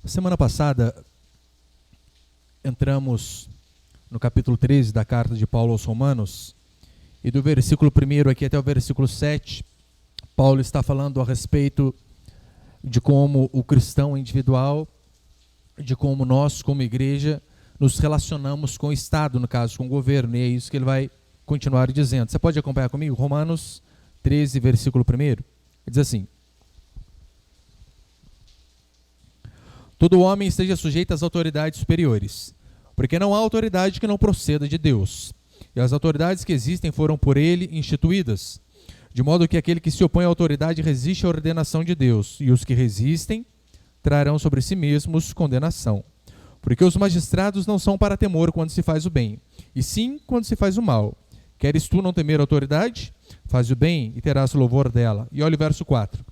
Semana passada, entramos no capítulo 13 da carta de Paulo aos Romanos, e do versículo 1 aqui até o versículo 7, Paulo está falando a respeito de como o cristão individual, de como nós, como igreja, nos relacionamos com o Estado, no caso, com o governo, e é isso que ele vai continuar dizendo. Você pode acompanhar comigo? Romanos 13, versículo 1, ele diz assim: todo homem esteja sujeito às autoridades superiores, porque não há autoridade que não proceda de Deus, e as autoridades que existem foram por ele instituídas, de modo que aquele que se opõe à autoridade resiste à ordenação de Deus, e os que resistem trarão sobre si mesmos condenação. Porque os magistrados não são para temor quando se faz o bem, e sim quando se faz o mal. Queres tu não temer a autoridade? Faz o bem e terás louvor dela. E olha o verso 4.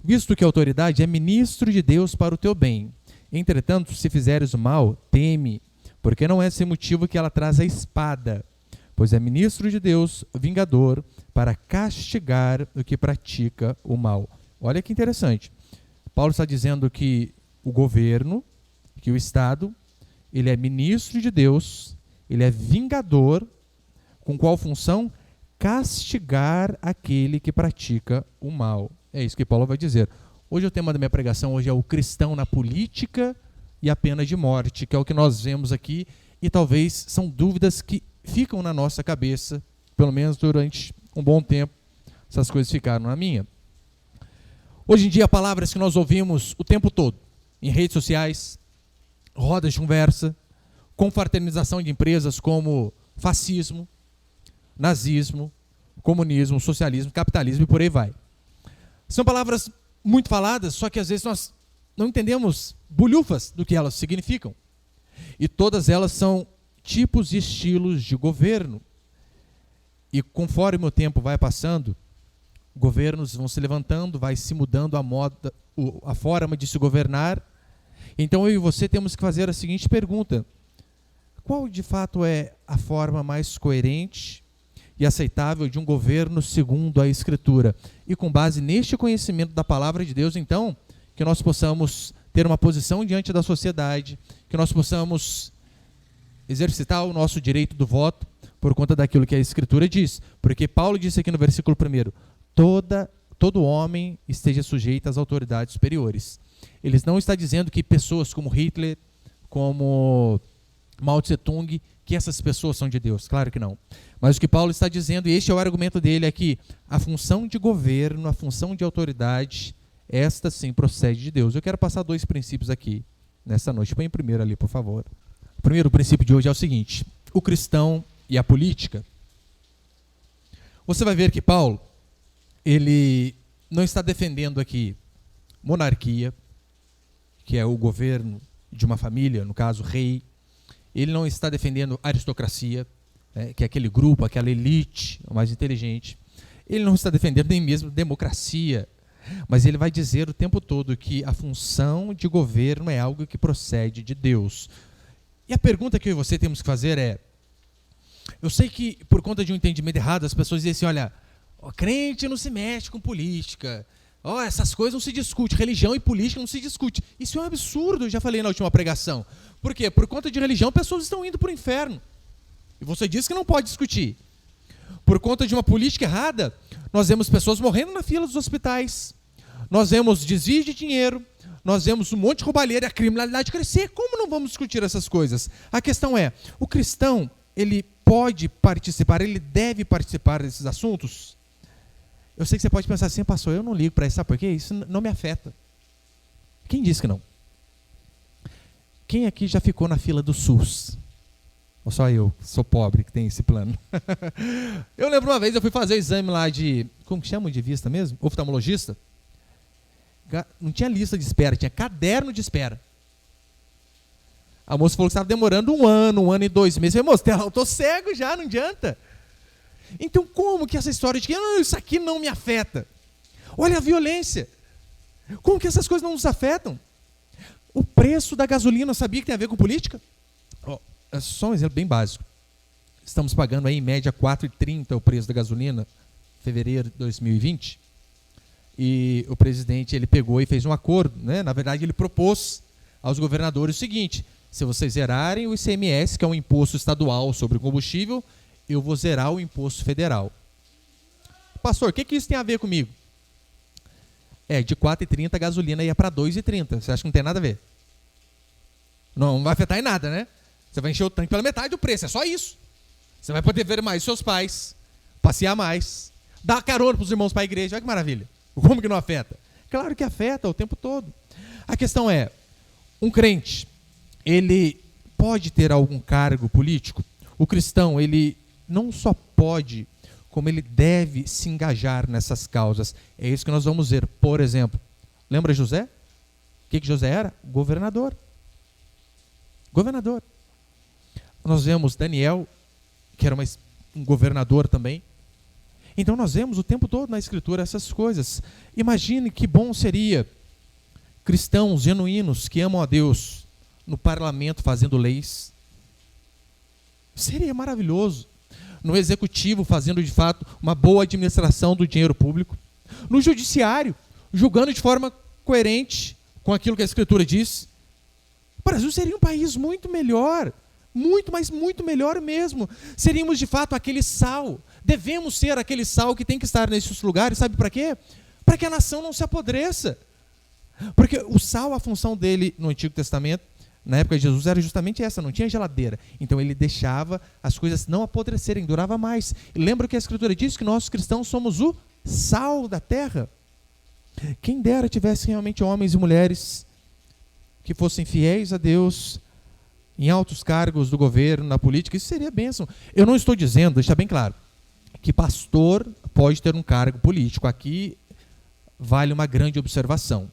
Visto que a autoridade é ministro de Deus para o teu bem. Entretanto, se fizeres o mal, teme, porque não é sem motivo que ela traz a espada, pois é ministro de Deus, vingador, para castigar o que pratica o mal. Olha que interessante. Paulo está dizendo que o governo, que o Estado, ele é ministro de Deus, ele é vingador, com qual função? Castigar aquele que pratica o mal. É isso que Paulo vai dizer. Hoje o tema da minha pregação hoje é o cristão na política e a pena de morte, que é o que nós vemos aqui, e talvez são dúvidas que ficam na nossa cabeça, pelo menos durante um bom tempo, essas coisas ficaram na minha. Hoje em dia, palavras que nós ouvimos o tempo todo, em redes sociais, rodas de conversa, confraternização de empresas como fascismo, nazismo, comunismo, socialismo, capitalismo e por aí vai. São palavras muito faladas, só que às vezes nós não entendemos bolhufas do que elas significam. E todas elas são tipos e estilos de governo. E conforme o tempo vai passando, governos vão se levantando, vai se mudando a moda, a forma de se governar. Então eu e você temos que fazer a seguinte pergunta: qual de fato é a forma mais coerente e aceitável de um governo segundo a Escritura? E com base neste conhecimento da palavra de Deus, então, que nós possamos ter uma posição diante da sociedade, que nós possamos exercitar o nosso direito do voto por conta daquilo que a Escritura diz. Porque Paulo disse aqui no versículo 1, todo homem esteja sujeito às autoridades superiores. Ele não está dizendo que pessoas como Hitler, como Mao Tse-tung, que essas pessoas são de Deus. Claro que não. Mas o que Paulo está dizendo, e este é o argumento dele, é que a função de governo, a função de autoridade, esta sim procede de Deus. Eu quero passar 2 princípios aqui nessa noite. Põe em primeiro ali, por favor. O primeiro princípio de hoje é o seguinte: o cristão e a política. Você vai ver que Paulo, ele não está defendendo aqui monarquia, que é o governo de uma família, no caso, rei. Ele não está defendendo aristocracia, que é aquele grupo, aquela elite mais inteligente. Ele não está defendendo nem mesmo democracia, mas ele vai dizer o tempo todo que a função de governo é algo que procede de Deus. E a pergunta que eu e você temos que fazer é: eu sei que por conta de um entendimento errado, as pessoas dizem assim, olha, crente não se mexe com política, essas coisas não se discute, religião e política não se discute. Isso é um absurdo, eu já falei na última pregação. Por quê? Por conta de religião, pessoas estão indo para o inferno. E você diz que não pode discutir. Por conta de uma política errada, nós vemos pessoas morrendo na fila dos hospitais, nós vemos desvio de dinheiro, nós vemos um monte de roubalheira e a criminalidade crescer. Como não vamos discutir essas coisas? A questão é, o cristão, ele pode participar, ele deve participar desses assuntos? Eu sei que você pode pensar assim, pastor, eu não ligo para isso, sabe por quê? Isso não me afeta. Quem disse que não? Quem aqui já ficou na fila do SUS? Ou só eu, sou pobre, que tem esse plano? Eu lembro uma vez, eu fui fazer o exame lá de, como que chama de vista mesmo? Oftalmologista. Não tinha lista de espera, tinha caderno de espera. A moça falou que estava demorando 1 ano e 2 meses. Eu falei, moça, eu estou cego já, não adianta. Então como que essa história de que isso aqui não me afeta? Olha a violência. Como que essas coisas não nos afetam? O preço da gasolina, sabia que tem a ver com política? É só um exemplo bem básico. Estamos pagando aí em média R$ 4,30 o preço da gasolina, fevereiro de 2020. E o presidente ele pegou e fez um acordo, né? Na verdade ele propôs aos governadores o seguinte: se vocês zerarem o ICMS, que é um imposto estadual sobre o combustível, eu vou zerar o imposto federal. Pastor, o que isso tem a ver comigo? De 4,30 a gasolina ia para 2,30. Você acha que não tem nada a ver? Não vai afetar em nada, né? Você vai encher o tanque pela metade do preço, é só isso. Você vai poder ver mais seus pais, passear mais, dar carona para os irmãos para a igreja. Olha que maravilha. Como que não afeta? Claro que afeta o tempo todo. A questão é, um crente, ele pode ter algum cargo político? O cristão, ele não só pode, como ele deve se engajar nessas causas. É isso que nós vamos ver. Por exemplo, lembra José? O que José era? Governador. Governador. Nós vemos Daniel, que era um governador também. Então nós vemos o tempo todo na Escritura essas coisas. Imagine que bom seria cristãos genuínos que amam a Deus no parlamento fazendo leis. Seria maravilhoso. No executivo fazendo de fato uma boa administração do dinheiro público. No judiciário, julgando de forma coerente com aquilo que a Escritura diz. O Brasil seria um país muito melhor. Muito, mas muito melhor mesmo. Seríamos de fato aquele sal. Devemos ser aquele sal que tem que estar nesses lugares. Sabe para quê? Para que a nação não se apodreça. Porque o sal, a função dele no Antigo Testamento, na época de Jesus, era justamente essa, não tinha geladeira. Então ele deixava as coisas não apodrecerem, durava mais. E lembra que a Escritura diz que nós cristãos somos o sal da terra? Quem dera tivesse realmente homens e mulheres que fossem fiéis a Deus, em altos cargos do governo, na política. Isso seria bênção. Eu não estou dizendo, deixa bem claro, que pastor pode ter um cargo político. Aqui vale uma grande observação.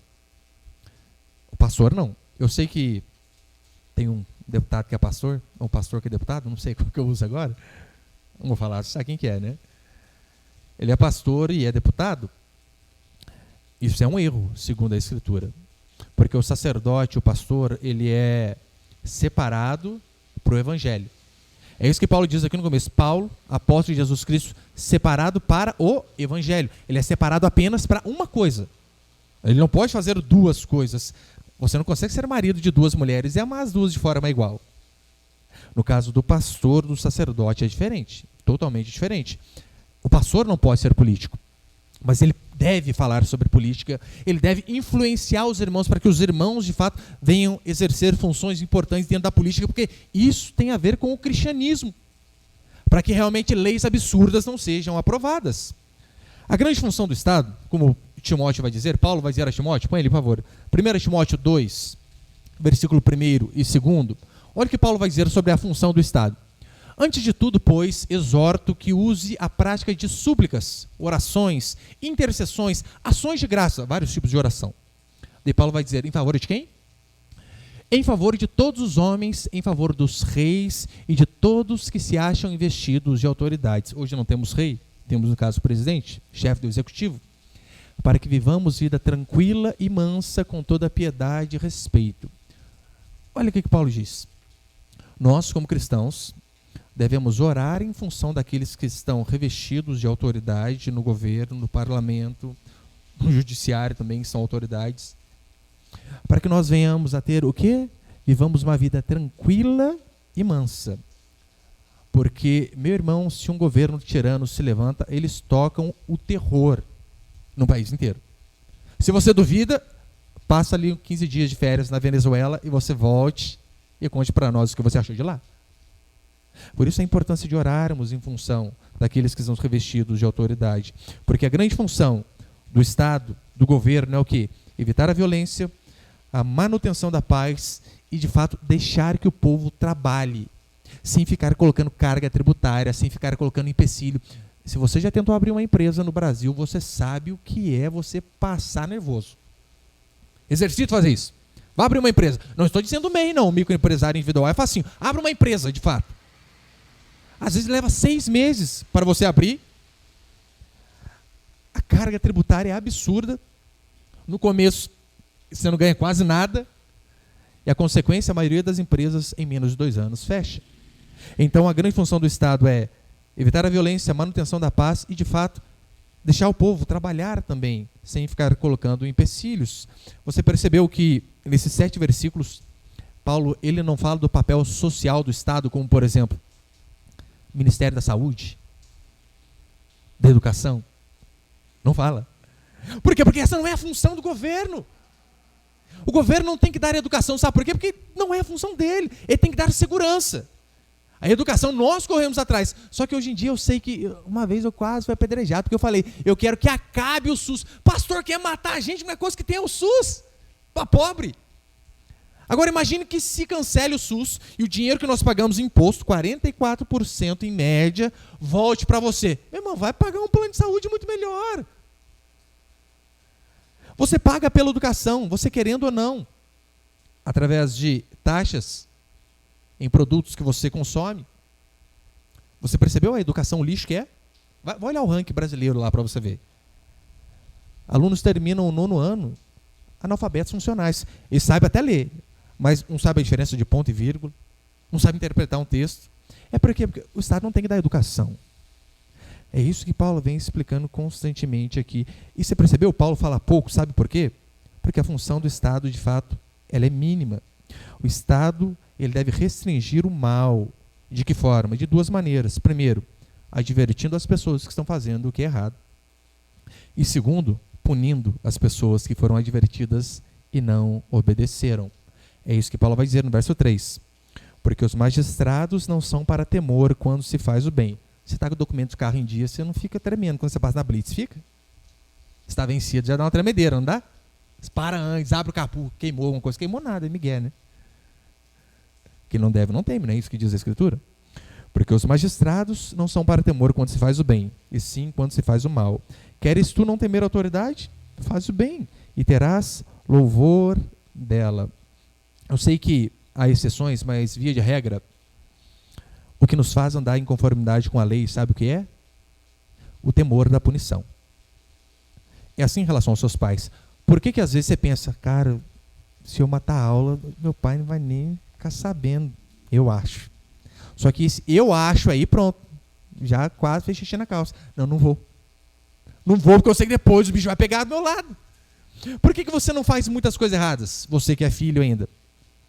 O pastor não. Eu sei que tem um deputado que é pastor, ou um pastor que é deputado, não sei qual que eu uso agora. Não vou falar, você sabe quem que é, né? Ele é pastor e é deputado. Isso é um erro, segundo a Escritura. Porque o sacerdote, o pastor, ele é separado para o Evangelho. É isso que Paulo diz aqui no começo. Paulo, apóstolo de Jesus Cristo, separado para o Evangelho. Ele é separado apenas para uma coisa. Ele não pode fazer duas coisas. Você não consegue ser marido de duas mulheres e amar as duas de forma igual. No caso do pastor, do sacerdote, é diferente. Totalmente diferente. O pastor não pode ser político. Mas ele deve falar sobre política, ele deve influenciar os irmãos para que os irmãos, de fato, venham exercer funções importantes dentro da política, porque isso tem a ver com o cristianismo, para que realmente leis absurdas não sejam aprovadas. A grande função do Estado, como Timóteo vai dizer, Paulo vai dizer a Timóteo, põe ele, por favor, 1 Timóteo 2, versículo 1 e 2, olha o que Paulo vai dizer sobre a função do Estado. Antes de tudo, pois, exorto que use a prática de súplicas, orações, intercessões, ações de graça, vários tipos de oração. Daí Paulo vai dizer, em favor de quem? Em favor de todos os homens, em favor dos reis e de todos que se acham investidos de autoridades. Hoje não temos rei, temos no caso o presidente, chefe do executivo, para que vivamos vida tranquila e mansa com toda piedade e respeito. Olha o que Paulo diz. Nós, como cristãos, devemos orar em função daqueles que estão revestidos de autoridade no governo, no parlamento, no judiciário também, que são autoridades, para que nós venhamos a ter o quê? Vivamos uma vida tranquila e mansa. Porque, meu irmão, se um governo tirano se levanta, eles tocam o terror no país inteiro. Se você duvida, passa ali 15 dias de férias na Venezuela e você volte e conte para nós o que você achou de lá. Por isso a importância de orarmos em função daqueles que são revestidos de autoridade. Porque a grande função do Estado, do governo, é o quê? Evitar a violência, a manutenção da paz e, de fato, deixar que o povo trabalhe, sem ficar colocando carga tributária, sem ficar colocando empecilho. Se você já tentou abrir uma empresa no Brasil, você sabe o que é você passar nervoso. Exercite fazer isso. Vá abrir uma empresa. Não estou dizendo MEI, não, microempresário individual. É facinho. Abra uma empresa, de fato. Às vezes leva 6 meses para você abrir. A carga tributária é absurda. No começo, você não ganha quase nada. E a consequência, a maioria das empresas, em menos de 2 anos, fecha. Então, a grande função do Estado é evitar a violência, a manutenção da paz e, de fato, deixar o povo trabalhar também, sem ficar colocando empecilhos. Você percebeu que nesses 7 versículos, Paulo ele não fala do papel social do Estado, como, por exemplo, Ministério da Saúde, da Educação. Não fala. Por quê? Porque essa não é a função do governo. O governo não tem que dar educação, sabe por quê? Porque não é a função dele. Ele tem que dar segurança. A educação nós corremos atrás. Só que hoje em dia eu sei que, uma vez eu quase fui apedrejado, porque eu falei, eu quero que acabe o SUS. Pastor quer matar a gente, mas coisa que tem é o SUS. Para pobre. Agora imagine que se cancele o SUS e o dinheiro que nós pagamos em imposto, 44% em média, volte para você. Meu irmão, vai pagar um plano de saúde muito melhor. Você paga pela educação, você querendo ou não, através de taxas em produtos que você consome. Você percebeu a educação lixo que é? Vai olhar o ranking brasileiro lá para você ver. Alunos terminam o 9º ano analfabetos funcionais. Eles sabem até ler, mas não sabem a diferença de ponto e vírgula, não sabem interpretar um texto. É porque o Estado não tem que dar educação. É isso que Paulo vem explicando constantemente aqui. E você percebeu? Paulo fala pouco, sabe por quê? Porque a função do Estado, de fato, ela é mínima. O Estado ele deve restringir o mal. De que forma? De 2 maneiras. Primeiro, advertindo as pessoas que estão fazendo o que é errado. E segundo, punindo as pessoas que foram advertidas e não obedeceram. É isso que Paulo vai dizer no verso 3. Porque os magistrados não são para temor quando se faz o bem. Você está com o documento do carro em dia, você não fica tremendo quando você passa na blitz, fica? Você está vencido, já dá uma tremedeira, não dá? Você para antes, abre o capô, queimou alguma coisa, queimou nada, é migué, né? Que não deve, não teme, não é isso que diz a Escritura? Porque os magistrados não são para temor quando se faz o bem, e sim quando se faz o mal. Queres tu não temer a autoridade? Faz o bem, e terás louvor dela. Eu sei que há exceções, mas via de regra, o que nos faz andar em conformidade com a lei, sabe o que é? O temor da punição. É assim em relação aos seus pais. Por que às vezes você pensa, cara, se eu matar a aula, meu pai não vai nem ficar sabendo, eu acho. Só que esse eu acho aí, pronto, já quase fez xixi na calça. Não vou. Não vou porque eu sei que depois o bicho vai pegar do meu lado. Por que você não faz muitas coisas erradas? Você que é filho ainda.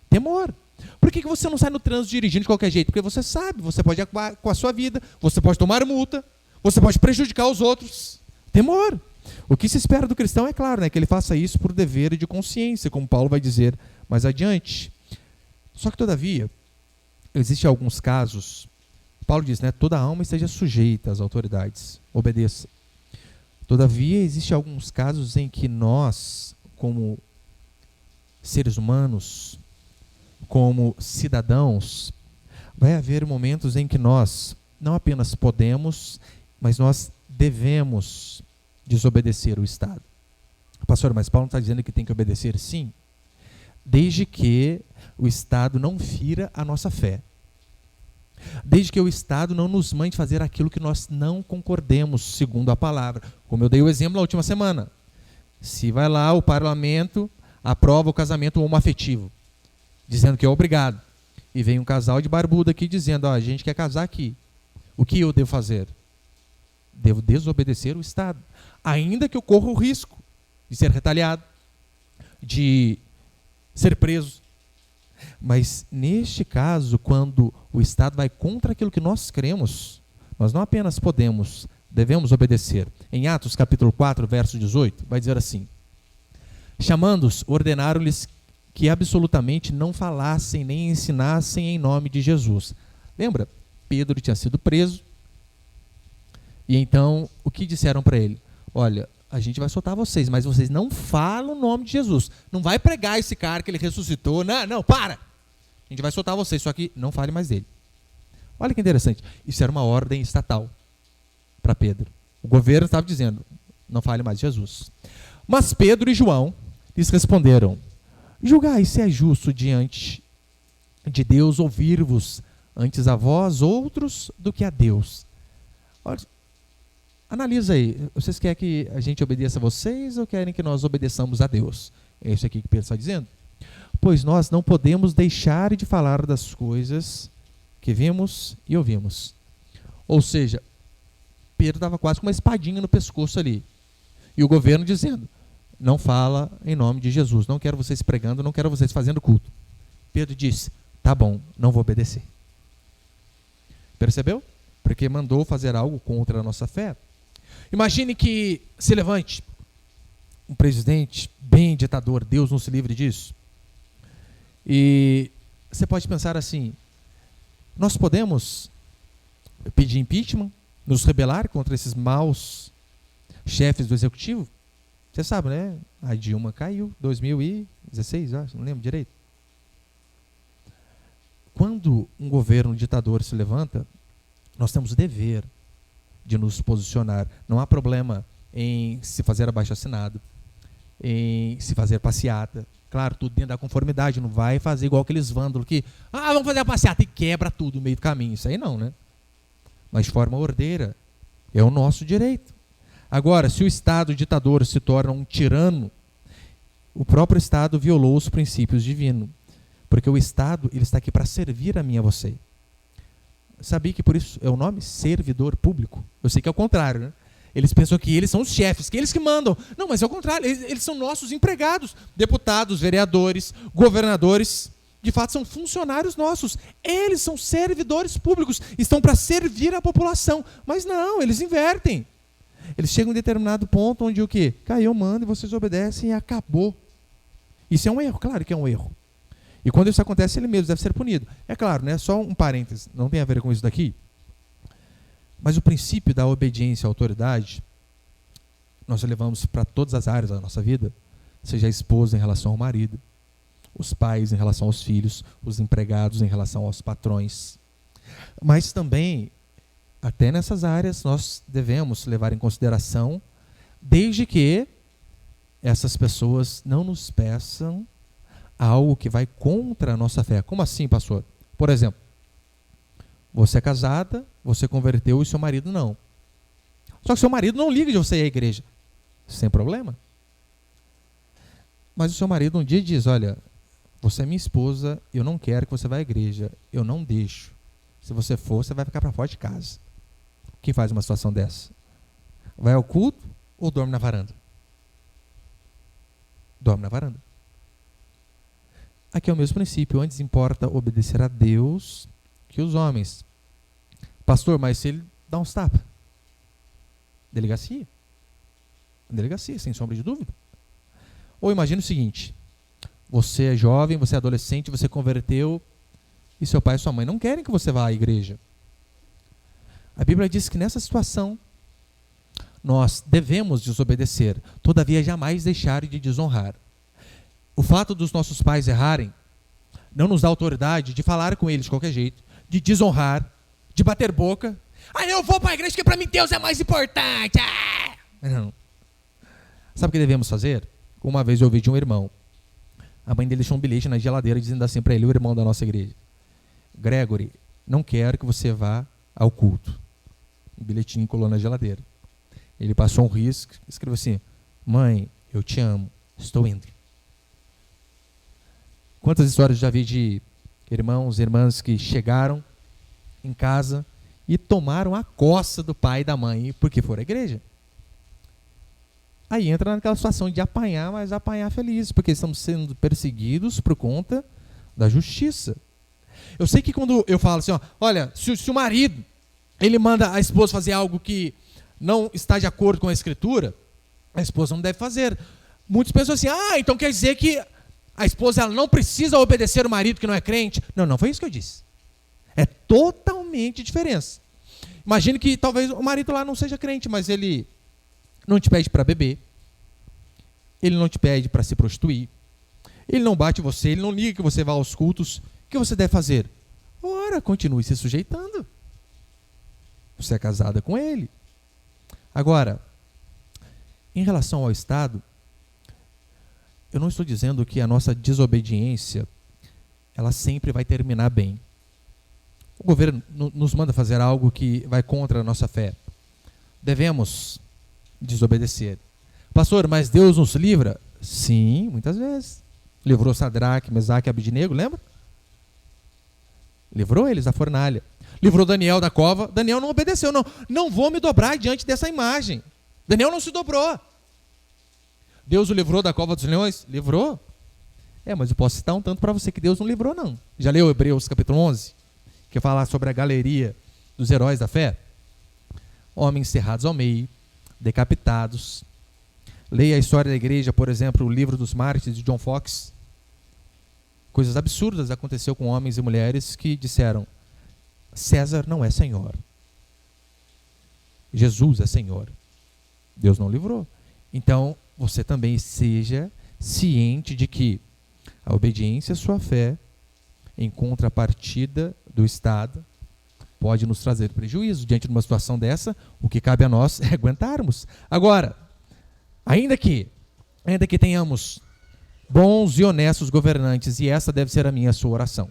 Temor. Por que você não sai no trânsito dirigindo de qualquer jeito? Porque você sabe, você pode acabar com a sua vida, você pode tomar multa, você pode prejudicar os outros. Temor. O que se espera do cristão é claro, né, que ele faça isso por dever e de consciência, como Paulo vai dizer mais adiante. Só que, todavia, existem alguns casos, Paulo diz, né, toda alma esteja sujeita às autoridades, obedeça. Todavia, existem alguns casos em que nós, como seres humanos, como cidadãos, vai haver momentos em que nós não apenas podemos, mas nós devemos desobedecer o Estado. Pastor, mas Paulo não está dizendo que tem que obedecer? Sim, desde que o Estado não fira a nossa fé. Desde que o Estado não nos mande fazer aquilo que nós não concordemos, segundo a palavra. Como eu dei o exemplo na última semana. Se vai lá o parlamento, aprova o casamento homoafetivo, dizendo que é obrigado. E vem um casal de barbudo aqui dizendo, a gente quer casar aqui. O que eu devo fazer? Devo desobedecer o Estado. Ainda que eu corra o risco de ser retaliado, de ser preso. Mas neste caso, quando o Estado vai contra aquilo que nós cremos, nós não apenas podemos, devemos obedecer. Em Atos capítulo 4, verso 18, vai dizer assim: chamando-os, ordenaram-lhes que absolutamente não falassem nem ensinassem em nome de Jesus. Lembra? Pedro tinha sido preso. E então, o que disseram para ele? Olha, a gente vai soltar vocês, mas vocês não falam o nome de Jesus. Não vai pregar esse cara que ele ressuscitou. Não, para! A gente vai soltar vocês, só que não fale mais dele. Olha que interessante. Isso era uma ordem estatal para Pedro. O governo estava dizendo, não fale mais de Jesus. Mas Pedro e João lhes responderam: julgai se é justo diante de Deus ouvir-vos antes a vós outros do que a Deus. Olha, analisa aí, vocês querem que a gente obedeça a vocês ou querem que nós obedeçamos a Deus? É isso aqui que Pedro está dizendo. Pois nós não podemos deixar de falar das coisas que vimos e ouvimos. Ou seja, Pedro estava quase com uma espadinha no pescoço ali. E o governo dizendo, não fala em nome de Jesus. Não quero vocês pregando, não quero vocês fazendo culto. Pedro disse, tá bom, não vou obedecer. Percebeu? Porque mandou fazer algo contra a nossa fé. Imagine que se levante um presidente bem ditador, Deus não se livre disso. E você pode pensar assim, nós podemos pedir impeachment, nos rebelar contra esses maus chefes do executivo? Você sabe, né? A Dilma caiu, 2016, acho, não lembro direito. Quando um governo ditador se levanta, nós temos o dever de nos posicionar. Não há problema em se fazer abaixo-assinado, em se fazer passeata. Claro, tudo dentro da conformidade, não vai fazer igual aqueles vândalos que, vamos fazer a passeata e quebra tudo no meio do caminho. Isso aí não, né? Mas de forma ordeira, é o nosso direito. Agora, se o Estado ditador se torna um tirano, o próprio Estado violou os princípios divinos. Porque o Estado ele está aqui para servir a mim e a você. Sabia que por isso é o nome servidor público? Eu sei que é o contrário, né? Eles pensam que eles são os chefes, que eles que mandam. Não, mas é o contrário, eles são nossos empregados. Deputados, vereadores, governadores, de fato são funcionários nossos. Eles são servidores públicos, estão para servir a população. Mas não, eles invertem. Eles chegam em determinado ponto onde o quê? Eu mando e vocês obedecem e acabou. Isso é um erro, claro que é um erro. E quando isso acontece, ele mesmo deve ser punido. É claro, né? Só um parênteses, não tem a ver com isso daqui. Mas o princípio da obediência à autoridade, nós levamos para todas as áreas da nossa vida, seja a esposa em relação ao marido, os pais em relação aos filhos, os empregados em relação aos patrões. Mas também, até nessas áreas, nós devemos levar em consideração, desde que essas pessoas não nos peçam algo que vai contra a nossa fé. Como assim, pastor? Por exemplo, você é casada, você converteu e seu marido não. Só que seu marido não liga de você ir à igreja. Sem problema. Mas o seu marido um dia diz, olha, você é minha esposa, eu não quero que você vá à igreja, eu não deixo. Se você for, você vai ficar para fora de casa. Quem faz uma situação dessa? Vai ao culto ou dorme na varanda? Dorme na varanda. Aqui é o mesmo princípio, antes importa obedecer a Deus que os homens. Pastor, mas se ele dá uns tapas? Delegacia. Delegacia, sem sombra de dúvida. Ou imagine o seguinte, você é jovem, você é adolescente, você converteu e seu pai e sua mãe não querem que você vá à igreja. A Bíblia diz que nessa situação nós devemos desobedecer, todavia jamais deixar de desonrar. O fato dos nossos pais errarem não nos dá autoridade de falar com eles de qualquer jeito, de desonrar, de bater boca. Eu vou para a igreja porque para mim Deus é mais importante. Não. Sabe o que devemos fazer? Uma vez eu ouvi de um irmão. A mãe dele deixou um bilhete na geladeira dizendo assim para ele, o irmão da nossa igreja. Gregory, não quero que você vá ao culto. Um bilhetinho colou na geladeira. Ele passou um risco, escreveu assim, mãe, eu te amo, estou indo. Quantas histórias já vi de irmãos e irmãs que chegaram em casa e tomaram a coça do pai e da mãe porque foram à igreja. Aí entra naquela situação de apanhar, mas apanhar feliz, porque estamos sendo perseguidos por conta da justiça. Eu sei que quando eu falo assim, olha, se o marido ele manda a esposa fazer algo que não está de acordo com a escritura, a esposa não deve fazer. Muitos pensam assim, então quer dizer que a esposa ela não precisa obedecer o marido que não é crente. Não foi isso que eu disse. É totalmente diferença. Imagine que talvez o marido lá não seja crente, mas ele não te pede para beber, ele não te pede para se prostituir, ele não bate você, ele não liga que você vá aos cultos. O que você deve fazer? Ora, continue se sujeitando. Você é casada com ele. Agora, em relação ao Estado, eu não estou dizendo que a nossa desobediência ela sempre vai terminar bem. O governo nos manda fazer algo que vai contra a nossa fé. Devemos desobedecer. Pastor, mas Deus nos livra? Sim, muitas vezes. Livrou Sadraque, Mesaque e Abednego, lembra? Livrou eles da fornalha. Livrou Daniel da cova. Daniel não obedeceu, não vou me dobrar diante dessa imagem. Daniel não se dobrou. Deus o livrou da cova dos leões? Livrou. Mas eu posso citar um tanto para você que Deus não livrou, não. Já leu Hebreus capítulo 11? Que fala sobre a galeria dos heróis da fé? Homens cerrados ao meio, decapitados. Leia a história da igreja, por exemplo, o livro dos mártires de John Fox. Coisas absurdas aconteceu com homens e mulheres que disseram: César não é Senhor. Jesus é Senhor. Deus não livrou. Então, você também seja ciente de que a obediência à sua fé, em contrapartida do Estado, pode nos trazer prejuízo. Diante de uma situação dessa, o que cabe a nós é aguentarmos. Agora, ainda que tenhamos bons e honestos governantes, e essa deve ser a minha e a sua oração.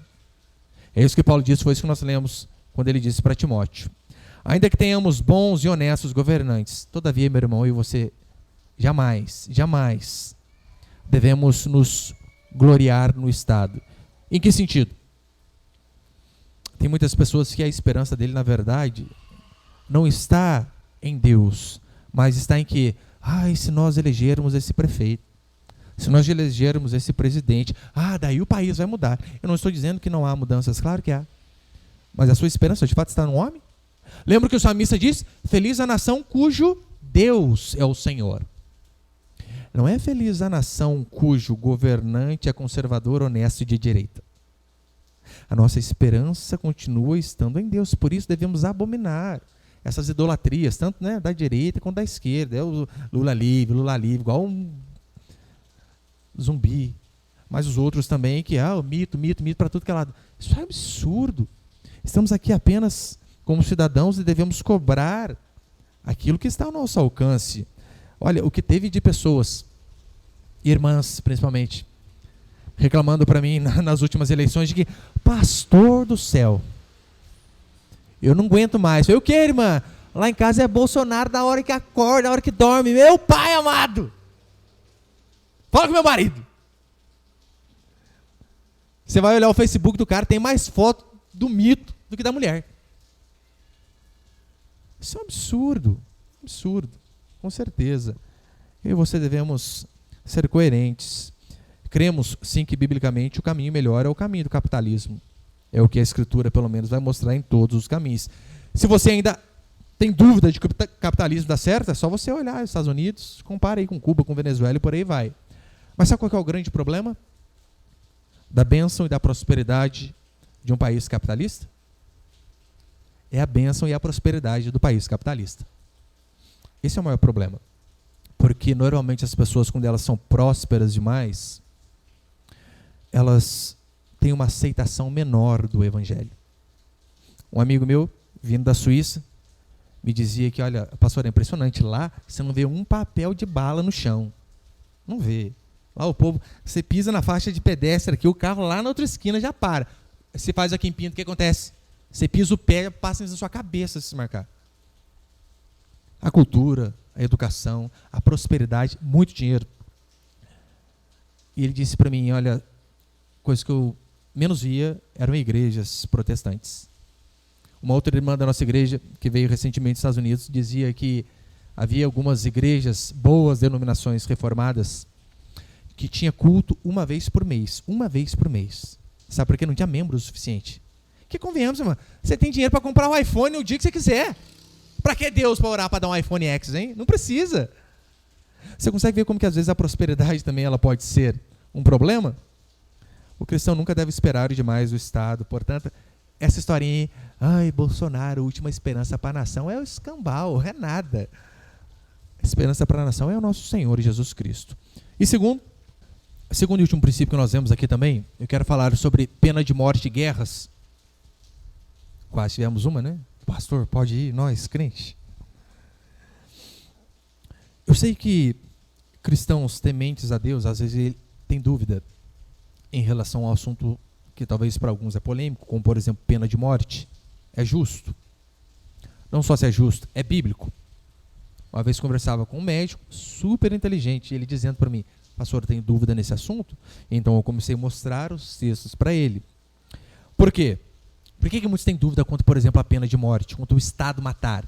É isso que Paulo disse, foi isso que nós lemos quando ele disse para Timóteo. Ainda que tenhamos bons e honestos governantes, todavia, meu irmão, eu e você, jamais devemos nos gloriar no Estado. Em que sentido? Tem muitas pessoas que a esperança dele, na verdade, não está em Deus, mas está em que, se nós elegermos esse prefeito, se nós elegermos esse presidente, daí o país vai mudar. Eu não estou dizendo que não há mudanças, claro que há. Mas a sua esperança de fato está no homem? Lembra que o salmista diz: feliz a nação cujo Deus é o Senhor. Não é feliz a nação cujo governante é conservador, honesto e de direita. A nossa esperança continua estando em Deus, por isso devemos abominar essas idolatrias, tanto da direita quanto da esquerda. É o Lula livre, igual um zumbi. Mas os outros também, que o mito para tudo que é lado. Isso é absurdo. Estamos aqui apenas como cidadãos e devemos cobrar aquilo que está ao nosso alcance. Olha, o que teve de pessoas, irmãs principalmente, reclamando para mim nas últimas eleições de que, pastor do céu, eu não aguento mais. Eu, o que, irmã? Lá em casa é Bolsonaro da hora que acorda, da hora que dorme. Meu pai amado! Fala com meu marido. Você vai olhar o Facebook do cara, tem mais foto do mito do que da mulher. Isso é um absurdo. Com certeza. Eu e você devemos ser coerentes. Cremos, sim, que biblicamente o caminho melhor é o caminho do capitalismo. É o que a Escritura, pelo menos, vai mostrar em todos os caminhos. Se você ainda tem dúvida de que o capitalismo dá certo, é só você olhar os Estados Unidos, compara aí com Cuba, com Venezuela e por aí vai. Mas sabe qual que é o grande problema da bênção e da prosperidade de um país capitalista? É a bênção e a prosperidade do país capitalista. Esse é o maior problema. Porque normalmente as pessoas, quando elas são prósperas demais, elas têm uma aceitação menor do evangelho. Um amigo meu, vindo da Suíça, me dizia que, olha, pastor, é impressionante, lá você não vê um papel de bala no chão. Não vê. Lá o povo, você pisa na faixa de pedestre aqui, o carro lá na outra esquina já para. Você faz aqui em Pinto, o que acontece? Você pisa o pé, passa na sua cabeça se marcar. A cultura, a educação, a prosperidade, muito dinheiro. E ele disse para mim, olha, coisa que eu menos via eram igrejas protestantes. Uma outra irmã da nossa igreja, que veio recentemente dos Estados Unidos, dizia que havia algumas igrejas, boas denominações reformadas, que tinha culto uma vez por mês. Sabe por quê? Não tinha membro o suficiente. Que convenhamos, irmão, você tem dinheiro para comprar um iPhone o dia que você quiser. Para que Deus para orar para dar um iPhone X, hein? Não precisa. Você consegue ver como que às vezes a prosperidade também ela pode ser um problema? O cristão nunca deve esperar demais do Estado. Portanto, essa historinha, Bolsonaro, última esperança para a nação, é o escambau, é nada. A esperança para a nação é o nosso Senhor Jesus Cristo. E segundo e último princípio que nós vemos aqui também, eu quero falar sobre pena de morte e guerras. Quase tivemos uma, né? Pastor, pode ir, nós, crente. Eu sei que cristãos tementes a Deus, às vezes, têm dúvida em relação ao assunto que talvez para alguns é polêmico, como, por exemplo, pena de morte. É justo? Não só se é justo, é bíblico. Uma vez conversava com um médico super inteligente, ele dizendo para mim, pastor, tem dúvida nesse assunto? Então eu comecei a mostrar os textos para ele. Por quê? Por que muitos têm dúvida quanto, por exemplo, a pena de morte, quanto o Estado matar?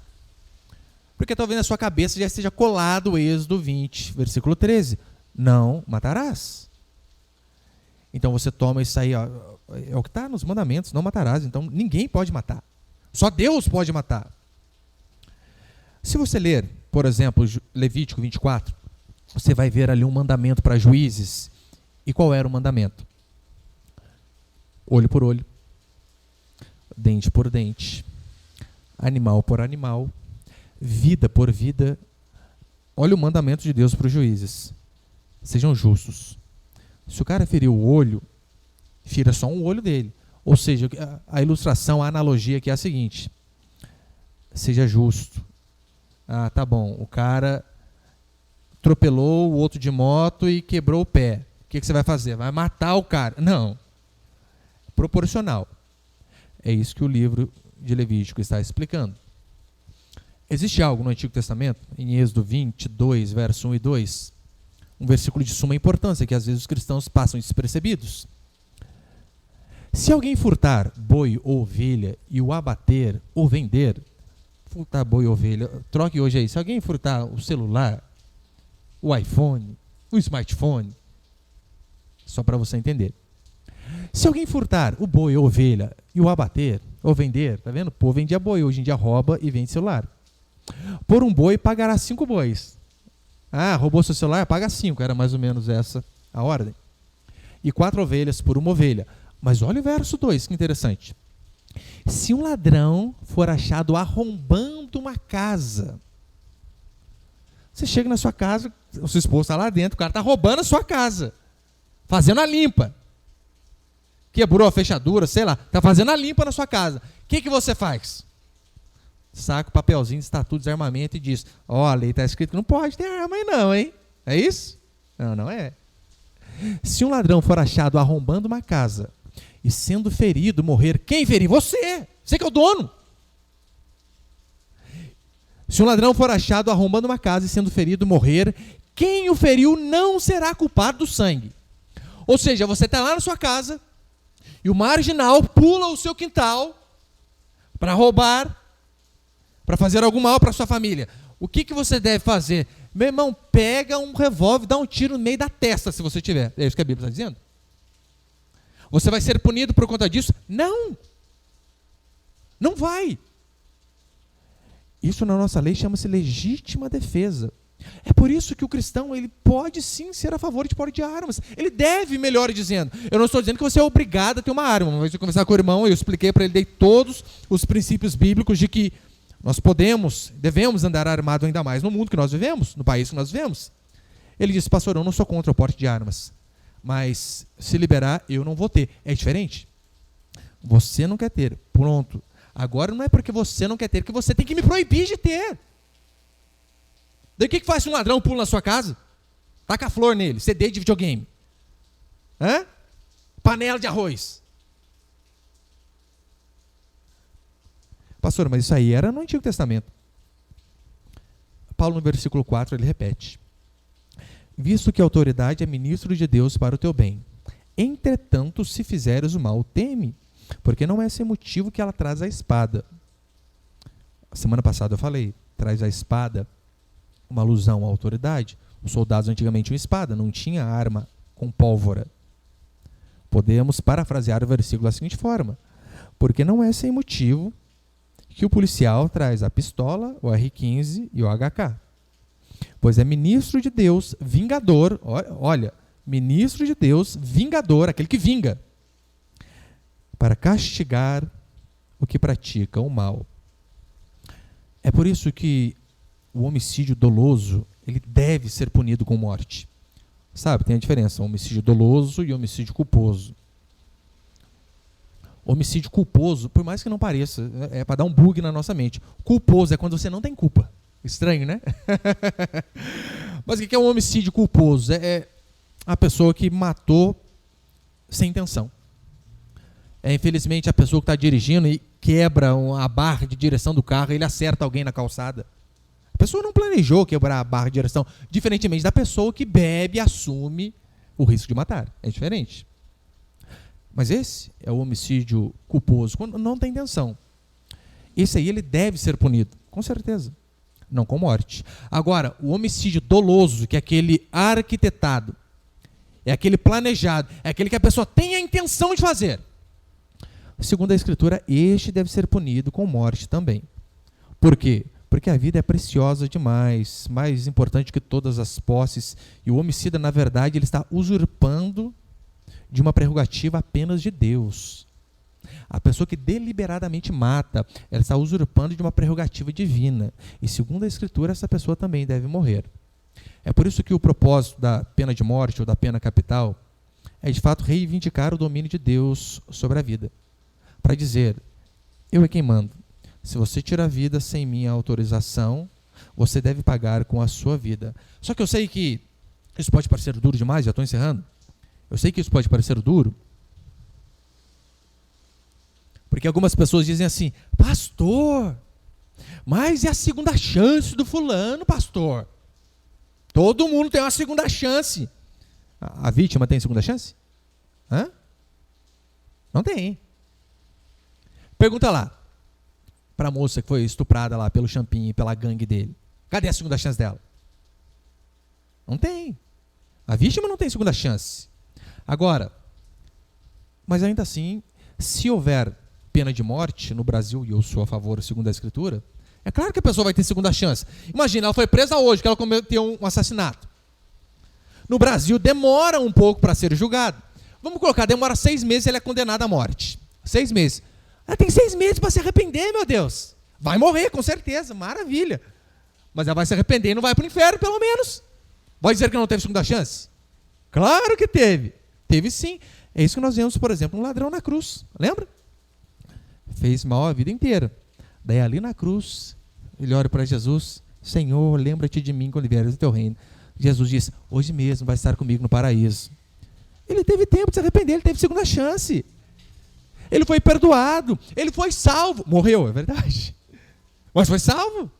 Porque talvez na sua cabeça já esteja colado o Êxodo 20, versículo 13. não matarás. Então você toma isso aí, ó, é o que está nos mandamentos, não matarás. Então ninguém pode matar. Só Deus pode matar. Se você ler, por exemplo, Levítico 24, você vai ver ali um mandamento para juízes. E qual era o mandamento? Olho por olho, dente por dente, animal por animal, vida por vida. Olha o mandamento de Deus para os juízes. Sejam justos. Se o cara ferir o olho, fira só um olho dele. Ou seja, a ilustração, a analogia aqui é a seguinte: seja justo. Ah, tá bom, o cara atropelou o outro de moto e quebrou o pé. O que você vai fazer? Vai matar o cara? Não. Proporcional. É isso que o livro de Levítico está explicando. Existe algo no Antigo Testamento, em Êxodo 22, verso 1 e 2, um versículo de suma importância, que às vezes os cristãos passam despercebidos. Se alguém furtar boi ou ovelha e o abater ou vender, furtar boi ou ovelha, troque hoje aí, se alguém furtar o celular, o iPhone, o smartphone, só para você entender. Se alguém furtar o boi ou ovelha e o abater ou vender, tá vendo? O povo vendia boi, hoje em dia rouba e vende celular. Por um boi pagará 5 bois. Ah, roubou seu celular? Paga 5, era mais ou menos essa a ordem. E 4 ovelhas por uma ovelha. Mas olha o verso 2, que interessante. Se um ladrão for achado arrombando uma casa, você chega na sua casa, o seu esposo está lá dentro, o cara está roubando a sua casa, fazendo a limpa. Quebrou a fechadura, sei lá, está fazendo a limpa na sua casa. O que você faz? Saca o papelzinho de estatuto de desarmamento e diz: ó, a lei está escrito que não pode ter arma aí não, hein? É isso? Não, não é. Se um ladrão for achado arrombando uma casa e sendo ferido, morrer, quem ferir? Você! Você que é o dono! Se um ladrão for achado arrombando uma casa e sendo ferido, morrer, quem o feriu não será culpado do sangue. Ou seja, você está lá na sua casa e o marginal pula o seu quintal para roubar, para fazer algum mal para sua família. O que você deve fazer? Meu irmão, pega um revólver e dá um tiro no meio da testa, se você tiver. É isso que a Bíblia está dizendo? Você vai ser punido por conta disso? Não! Não vai! Isso na nossa lei chama-se legítima defesa. É por isso que o cristão ele pode sim ser a favor de porte de armas. Ele deve, melhor dizendo. Eu não estou dizendo que você é obrigado a ter uma arma. Uma vez eu conversar com o irmão, eu expliquei para ele, dei todos os princípios bíblicos de que nós devemos andar armado ainda mais no mundo que nós vivemos, no país que nós vivemos. Ele disse: pastor, eu não sou contra o porte de armas, mas se liberar, eu não vou ter. É diferente? Você não quer ter, pronto. Agora não é porque você não quer ter, que você tem que me proibir de ter. Daí o que faz se um ladrão pula na sua casa? Taca flor nele, CD de videogame. Hã? Panela de arroz. Pastor, mas isso aí era no Antigo Testamento. Paulo, no versículo 4, ele repete: visto que a autoridade é ministro de Deus para o teu bem. Entretanto, se fizeres o mal, teme, porque não é sem motivo que ela traz a espada. Semana passada eu falei, traz a espada, uma alusão à autoridade. Os soldados antigamente tinham espada, não tinha arma com pólvora. Podemos parafrasear o versículo da seguinte forma: porque não é sem motivo que o policial traz a pistola, o R15 e o HK. Pois é ministro de Deus, vingador, olha, ministro de Deus, vingador, aquele que vinga, para castigar o que pratica o mal. É por isso que o homicídio doloso, ele deve ser punido com morte. Sabe, tem a diferença, homicídio doloso e homicídio culposo. Homicídio culposo, por mais que não pareça, é para dar um bug na nossa mente. Culposo é quando você não tem culpa. Estranho, né? Mas o que é um homicídio culposo? É a pessoa que matou sem intenção. É, infelizmente, a pessoa que está dirigindo e quebra a barra de direção do carro, ele acerta alguém na calçada. A pessoa não planejou quebrar a barra de direção, diferentemente da pessoa que bebe e assume o risco de matar. É diferente. Mas esse é o homicídio culposo, quando não tem intenção. Esse aí ele deve ser punido, com certeza. não com morte. Agora, o homicídio doloso, que é aquele arquitetado, é aquele planejado, é aquele que a pessoa tem a intenção de fazer. Segundo a Escritura, este deve ser punido com morte também. Por quê? Porque a vida é preciosa demais, mais importante que todas as posses, e o homicida, na verdade, ele está usurpando de uma prerrogativa apenas de Deus. A pessoa que deliberadamente mata, ela está usurpando de uma prerrogativa divina. E segundo a Escritura, essa pessoa também deve morrer. É por isso que o propósito da pena de morte ou da pena capital é, de fato, reivindicar o domínio de Deus sobre a vida. Para dizer, eu é quem mando. Se você tira a vida sem minha autorização, você deve pagar com a sua vida. Só que eu sei que isso pode parecer duro demais, já estou encerrando. Eu sei que isso pode parecer duro, porque algumas pessoas dizem assim, pastor, mas é a segunda chance do fulano, pastor. Todo mundo tem uma segunda chance. A vítima tem segunda chance? Hã? Não tem. Pergunta lá, para a moça que foi estuprada lá pelo Champinho e pela gangue dele. Cadê a segunda chance dela? Não tem. A vítima não tem segunda chance. Agora, mas ainda assim, se houver pena de morte no Brasil, e eu sou a favor, segundo a Escritura, é claro que a pessoa vai ter segunda chance. Imagina, ela foi presa hoje, que ela cometeu um assassinato. No Brasil, demora um pouco para ser julgado. Vamos colocar, demora 6 meses e ele é condenado à morte. 6 meses. Ela tem 6 meses para se arrepender, meu Deus. Vai morrer, com certeza, maravilha. Mas ela vai se arrepender e não vai para o inferno, pelo menos. Vai dizer que não teve segunda chance? Claro que teve. Teve sim. É isso que nós vemos, por exemplo, um ladrão na cruz. Lembra? Fez mal a vida inteira. Daí ali na cruz, ele olha para Jesus, Senhor, lembra-te de mim quando vieres do teu reino. Jesus diz, hoje mesmo vai estar comigo no paraíso. Ele teve tempo de se arrepender, ele teve segunda chance. Ele foi perdoado, ele foi salvo. Morreu, é verdade. Mas foi salvo.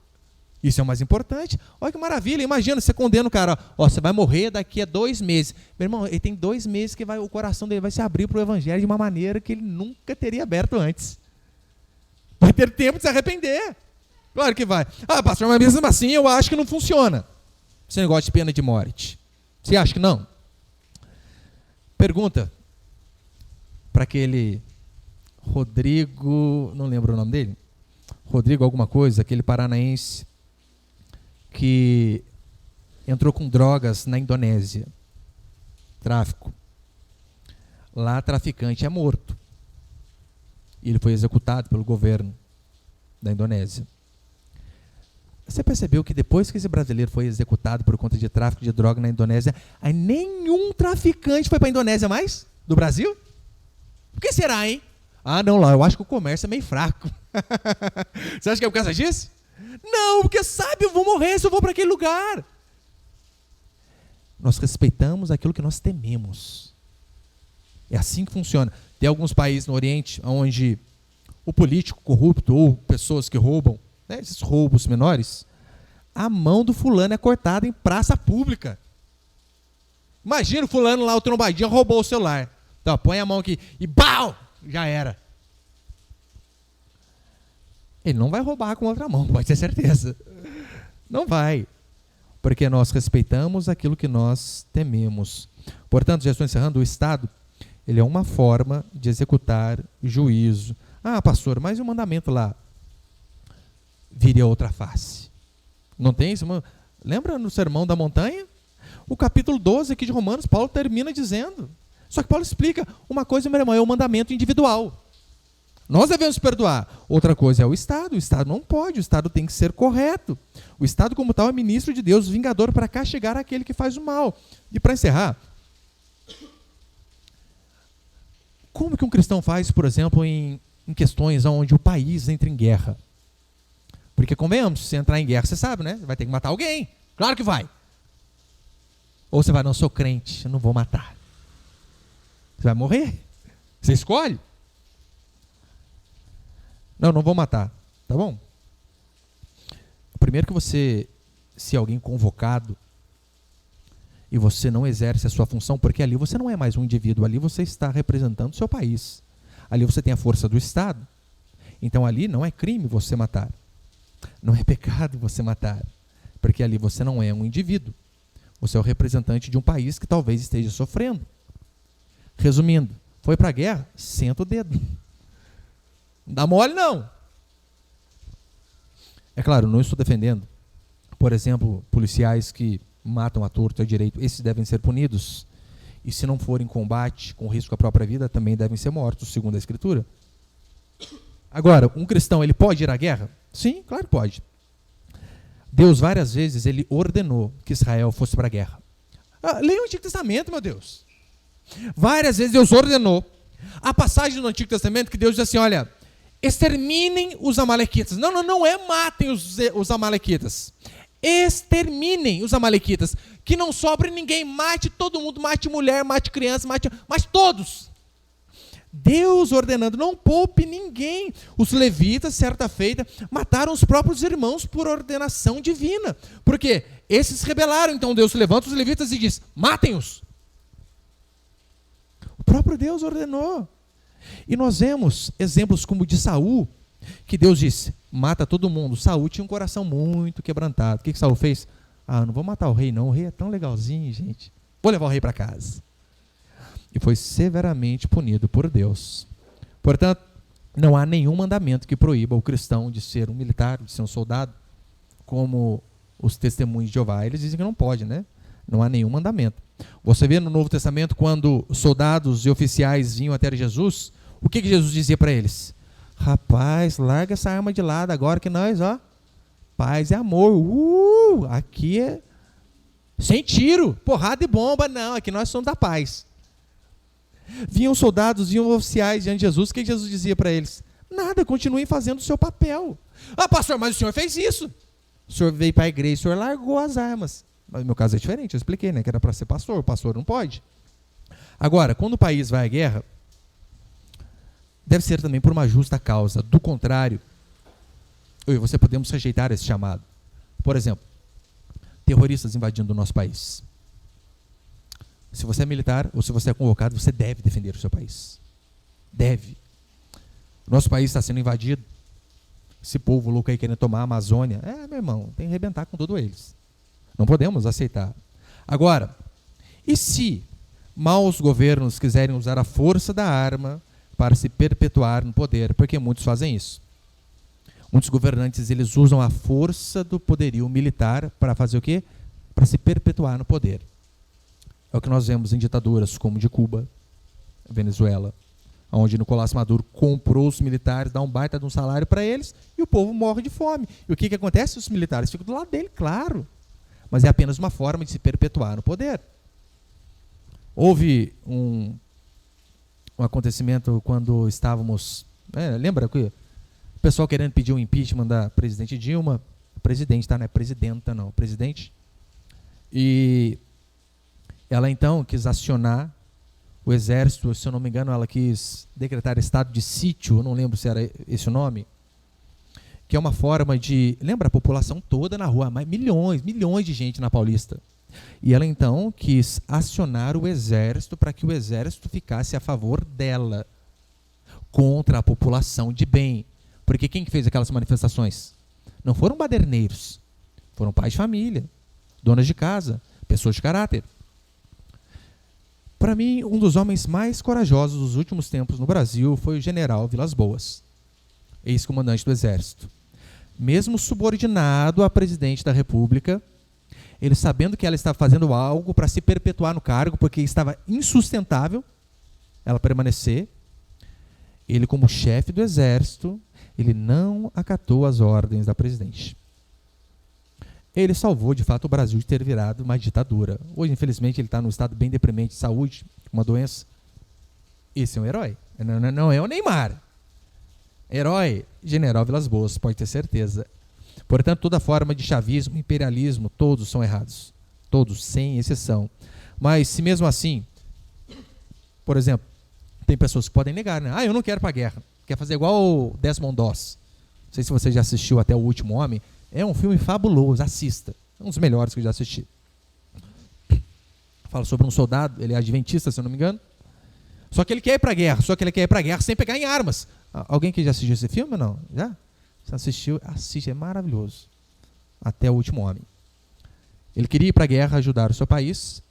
Isso é o mais importante. Olha que maravilha, imagina, você condena o cara, ó, você vai morrer daqui a 2 meses. Meu irmão, ele tem 2 meses que o coração dele vai se abrir para o evangelho de uma maneira que ele nunca teria aberto antes. Vai ter tempo de se arrepender. Claro que vai. Ah, pastor, mas mesmo assim eu acho que não funciona esse negócio de pena de morte. Você acha que não? Pergunta para aquele Rodrigo, não lembro o nome dele, Rodrigo alguma coisa, aquele paranaense que entrou com drogas na Indonésia, tráfico. Lá traficante é morto. E ele foi executado pelo governo da Indonésia. Você percebeu que depois que esse brasileiro foi executado por conta de tráfico de droga na Indonésia, aí nenhum traficante foi para a Indonésia mais? Do Brasil? Por que será, hein? Ah, não, lá, eu acho que o comércio é meio fraco. Você acha que é por causa disso? Não, porque sabe, eu vou morrer se eu vou para aquele lugar. Nós respeitamos aquilo que nós tememos. É assim que funciona. Tem alguns países no Oriente onde o político corrupto ou pessoas que roubam, né, esses roubos menores, a mão do fulano é cortada em praça pública. Imagina o fulano lá, o trombadinha, roubou o celular. Então, põe a mão aqui e BAU! Já era. Ele não vai roubar com outra mão, pode ter certeza. Não vai. Porque nós respeitamos aquilo que nós tememos. Portanto, já estou encerrando, o Estado, ele é uma forma de executar juízo. Ah, pastor, mas o mandamento lá? Vire a outra face. Não tem isso? Lembra no Sermão da Montanha? O capítulo 12 aqui de Romanos, Paulo termina dizendo. Só que Paulo explica, uma coisa, meu irmão, é o mandamento individual. Nós devemos perdoar. Outra coisa é o Estado não pode, o Estado tem que ser correto. O Estado como tal é ministro de Deus, vingador para castigar aquele que faz o mal. E para encerrar, como que um cristão faz, por exemplo, em questões onde o país entra em guerra? Porque convenhamos, se entrar em guerra, você sabe, né? Você vai ter que matar alguém. Claro que vai. Ou você vai, não sou crente, eu não vou matar. Você vai morrer. Você escolhe. Não vou matar. Tá bom? Primeiro que você, se alguém convocado, e você não exerce a sua função, porque ali você não é mais um indivíduo, ali você está representando o seu país. Ali você tem a força do Estado. Então ali não é crime você matar. Não é pecado você matar, porque ali você não é um indivíduo. Você é o representante de um país que talvez esteja sofrendo. Resumindo, foi para a guerra? Senta o dedo. Não dá mole, não. É claro, não estou defendendo, por exemplo, policiais que matam a torto e a direito. Esses devem ser punidos. E se não forem em combate, com risco à própria vida, também devem ser mortos, segundo a Escritura. Agora, um cristão, ele pode ir à guerra? Sim, claro que pode. Deus, várias vezes, ele ordenou que Israel fosse para a guerra. Leia o Antigo Testamento, meu Deus. Várias vezes Deus ordenou. A passagem do Antigo Testamento que Deus diz assim, olha, exterminem os amalequitas. Não é matem os amalequitas. Exterminem os amalequitas. Que não sobre ninguém, mate todo mundo, mate mulher, mate criança, mate todos. Deus ordenando, não poupe ninguém. Os levitas, certa feita, mataram os próprios irmãos por ordenação divina. Por quê? Esses rebelaram, então Deus levanta os levitas e diz, matem-os. O próprio Deus ordenou. E nós vemos exemplos como o de Saul, que Deus disse, mata todo mundo. Saul tinha um coração muito quebrantado. O que Saul fez? Não vou matar o rei não, o rei é tão legalzinho, gente. Vou levar o rei para casa. E foi severamente punido por Deus. Portanto, não há nenhum mandamento que proíba o cristão de ser um militar, de ser um soldado, como os testemunhos de Jeová. Eles dizem que não pode, né? Não há nenhum mandamento. Você vê no Novo Testamento, quando soldados e oficiais vinham até Jesus, o que Jesus dizia para eles? Rapaz, larga essa arma de lado agora que nós, paz e amor. Aqui é sem tiro, porrada e bomba, não, aqui nós somos da paz. Vinham soldados, vinham oficiais diante de Jesus, o que Jesus dizia para eles? Nada, continuem fazendo o seu papel. Pastor, mas o senhor fez isso. O senhor veio para a igreja, o senhor largou as armas. Mas no meu caso é diferente, eu expliquei, né, que era para ser pastor, o pastor não pode. Agora, quando o país vai à guerra, deve ser também por uma justa causa. Do contrário, eu e você podemos rejeitar esse chamado. Por exemplo, terroristas invadindo o nosso país. Se você é militar ou se você é convocado, você deve defender o seu país. Deve. Nosso país está sendo invadido. Esse povo louco aí querendo tomar a Amazônia. Meu irmão, tem que arrebentar com todos eles. Não podemos aceitar. Agora, e se maus governos quiserem usar a força da arma para se perpetuar no poder? Porque muitos fazem isso. Muitos governantes, eles usam a força do poderio militar para fazer o quê? Para se perpetuar no poder. É o que nós vemos em ditaduras como de Cuba, Venezuela, onde Nicolás Maduro comprou os militares, dá um baita de um salário para eles e o povo morre de fome. E o que acontece? Os militares ficam do lado dele, claro. Mas é apenas uma forma de se perpetuar no poder. Houve um acontecimento quando estávamos... lembra que o pessoal querendo pedir um impeachment da presidente Dilma? Presidente, tá? Não é presidenta, não. Presidente. E ela, então, quis acionar o exército. Se eu não me engano, ela quis decretar estado de sítio. Eu não lembro se era esse o nome. Que é uma forma de... Lembra a população toda na rua? Milhões de gente na Paulista. E ela, então, quis acionar o exército para que o exército ficasse a favor dela, contra a população de bem. Porque quem que fez aquelas manifestações? Não foram baderneiros. Foram pais de família, donas de casa, pessoas de caráter. Para mim, um dos homens mais corajosos dos últimos tempos no Brasil foi o general Vilas Boas, ex-comandante do Exército. Mesmo subordinado à presidente da República, ele, sabendo que ela estava fazendo algo para se perpetuar no cargo, porque estava insustentável ela permanecer, ele, como chefe do Exército, ele não acatou as ordens da presidente. Ele salvou, de fato, o Brasil de ter virado uma ditadura. Hoje, infelizmente, ele está num estado bem deprimente de saúde, uma doença. Esse é um herói. Não é o Neymar. Herói, general Vilas Boas, pode ter certeza. Portanto, toda forma de chavismo, imperialismo, todos são errados. Todos, sem exceção. Mas, se mesmo assim, por exemplo, tem pessoas que podem negar, né? Eu não quero ir para a guerra. Quer fazer igual o Desmond Doss. Não sei se você já assistiu até O Último Homem. É um filme fabuloso, assista. É um dos melhores que eu já assisti. Fala sobre um soldado, ele é adventista, se eu não me engano. Só que ele quer ir para a guerra, sem pegar em armas. Alguém que já assistiu esse filme ou não? Já? Você assistiu? Assiste, é maravilhoso. Até o Último Homem. Ele queria ir para a guerra ajudar o seu país,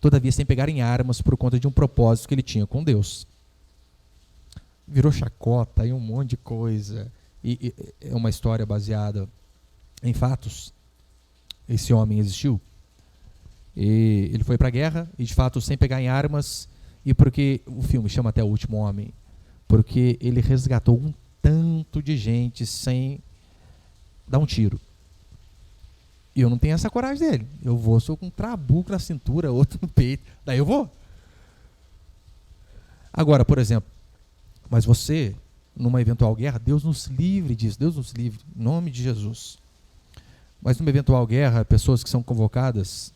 todavia sem pegar em armas por conta de um propósito que ele tinha com Deus. Virou chacota e um monte de coisa. E é uma história baseada em fatos. Esse homem existiu. E ele foi para a guerra, e de fato sem pegar em armas. E porque o filme chama Até o Último Homem, porque ele resgatou um tanto de gente sem dar um tiro. E eu não tenho essa coragem dele. Eu vou, sou com um trabuco na cintura, outro no peito. Daí eu vou. Agora, por exemplo, mas você, numa eventual guerra, Deus nos livre disso, Deus nos livre, em nome de Jesus. Mas numa eventual guerra, pessoas que são convocadas,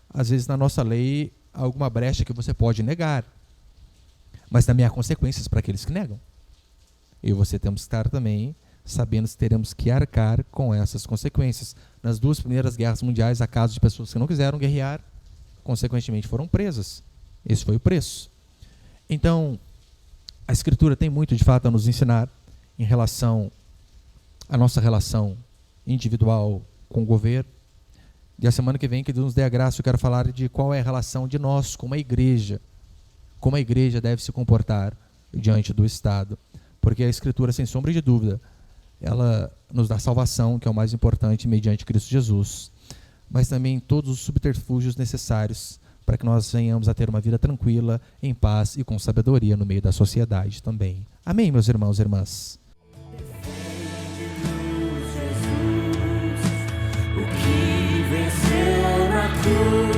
às vezes na nossa lei, há alguma brecha que você pode negar. Mas também há consequências para aqueles que negam. Eu e você temos que estar também sabendo que teremos que arcar com essas consequências. Nas 2 primeiras guerras mundiais, há casos de pessoas que não quiseram guerrear, consequentemente foram presas. Esse foi o preço. Então, a Escritura tem muito, de fato, a nos ensinar em relação à nossa relação individual com o governo. E a semana que vem, que Deus nos dê a graça, eu quero falar de qual é a relação de nós com a igreja, como a igreja deve se comportar diante do Estado. Porque a Escritura, sem sombra de dúvida, ela nos dá salvação, que é o mais importante, mediante Cristo Jesus, mas também todos os subterfúgios necessários para que nós venhamos a ter uma vida tranquila, em paz e com sabedoria no meio da sociedade também. Amém, meus irmãos e irmãs? O que venceu na cruz.